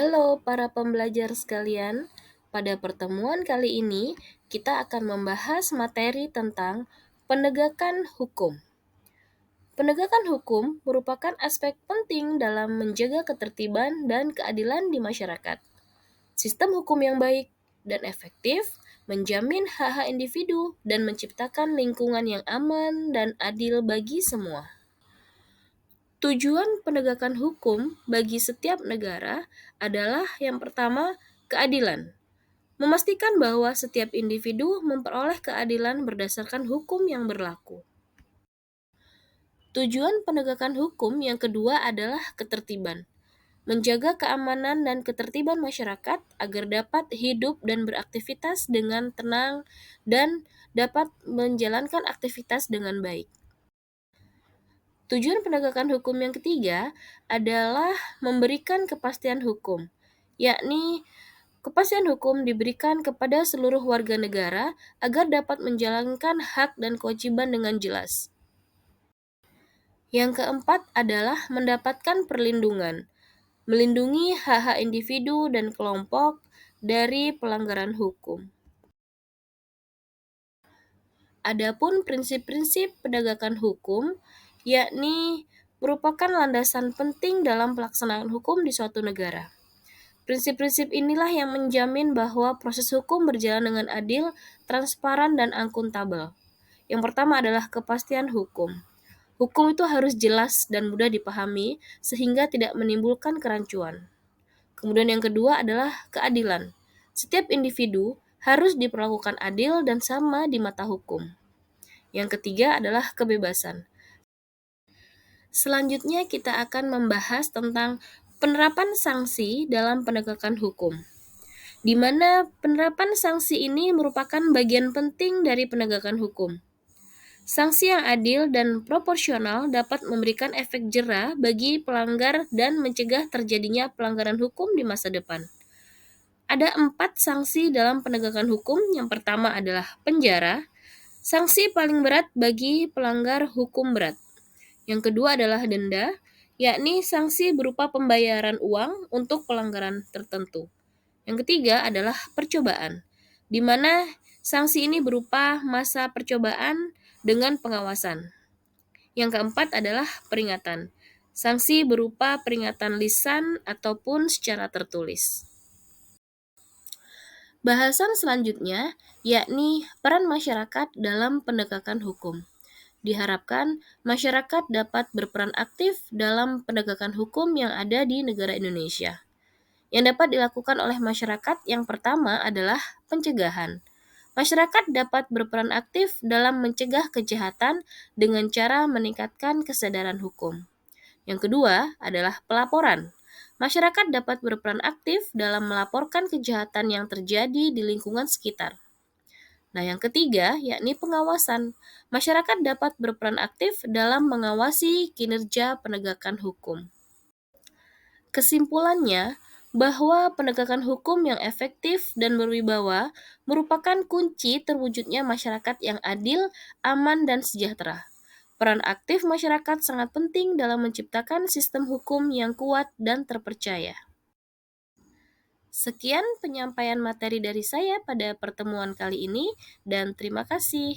Halo para pembelajar sekalian, pada pertemuan kali ini kita akan membahas materi tentang penegakan hukum. Penegakan hukum merupakan aspek penting dalam menjaga ketertiban dan keadilan di masyarakat. Sistem hukum yang baik dan efektif menjamin hak-hak individu dan menciptakan lingkungan yang aman dan adil bagi semua. Tujuan penegakan hukum bagi setiap negara adalah yang pertama, keadilan. Memastikan bahwa setiap individu memperoleh keadilan berdasarkan hukum yang berlaku. Tujuan penegakan hukum yang kedua adalah ketertiban. Menjaga keamanan dan ketertiban masyarakat agar dapat hidup dan beraktivitas dengan tenang dan dapat menjalankan aktivitas dengan baik. Tujuan penegakan hukum yang ketiga adalah memberikan kepastian hukum, yakni kepastian hukum diberikan kepada seluruh warga negara agar dapat menjalankan hak dan kewajiban dengan jelas. Yang keempat adalah mendapatkan perlindungan, melindungi hak-hak individu dan kelompok dari pelanggaran hukum. Adapun prinsip-prinsip penegakan hukum, yakni merupakan landasan penting dalam pelaksanaan hukum di suatu negara. Prinsip-prinsip inilah yang menjamin bahwa proses hukum berjalan dengan adil, transparan, dan akuntabel. Yang pertama adalah kepastian hukum. Hukum itu harus jelas dan mudah dipahami sehingga tidak menimbulkan kerancuan. Kemudian yang kedua adalah keadilan. Setiap individu harus diperlakukan adil dan sama di mata hukum. Yang ketiga adalah kebebasan. Selanjutnya kita akan membahas tentang penerapan sanksi dalam penegakan hukum, di mana penerapan sanksi ini merupakan bagian penting dari penegakan hukum. Sanksi yang adil dan proporsional dapat memberikan efek jera bagi pelanggar dan mencegah terjadinya pelanggaran hukum di masa depan. Ada 4 sanksi dalam penegakan hukum. Yang pertama adalah penjara, sanksi paling berat bagi pelanggar hukum berat. Yang kedua adalah denda, yakni sanksi berupa pembayaran uang untuk pelanggaran tertentu. Yang ketiga adalah percobaan, di mana sanksi ini berupa masa percobaan dengan pengawasan. Yang keempat adalah peringatan. Sanksi berupa peringatan lisan ataupun secara tertulis. Bahasan selanjutnya yakni peran masyarakat dalam penegakan hukum. Diharapkan masyarakat dapat berperan aktif dalam penegakan hukum yang ada di negara Indonesia. Yang dapat dilakukan oleh masyarakat yang pertama adalah pencegahan. Masyarakat dapat berperan aktif dalam mencegah kejahatan dengan cara meningkatkan kesadaran hukum. Yang kedua adalah pelaporan. Masyarakat dapat berperan aktif dalam melaporkan kejahatan yang terjadi di lingkungan sekitar. Nah, yang ketiga yakni pengawasan. Masyarakat dapat berperan aktif dalam mengawasi kinerja penegakan hukum. Kesimpulannya, bahwa penegakan hukum yang efektif dan berwibawa merupakan kunci terwujudnya masyarakat yang adil, aman, dan sejahtera. Peran aktif masyarakat sangat penting dalam menciptakan sistem hukum yang kuat dan terpercaya. Sekian penyampaian materi dari saya pada pertemuan kali ini, dan terima kasih.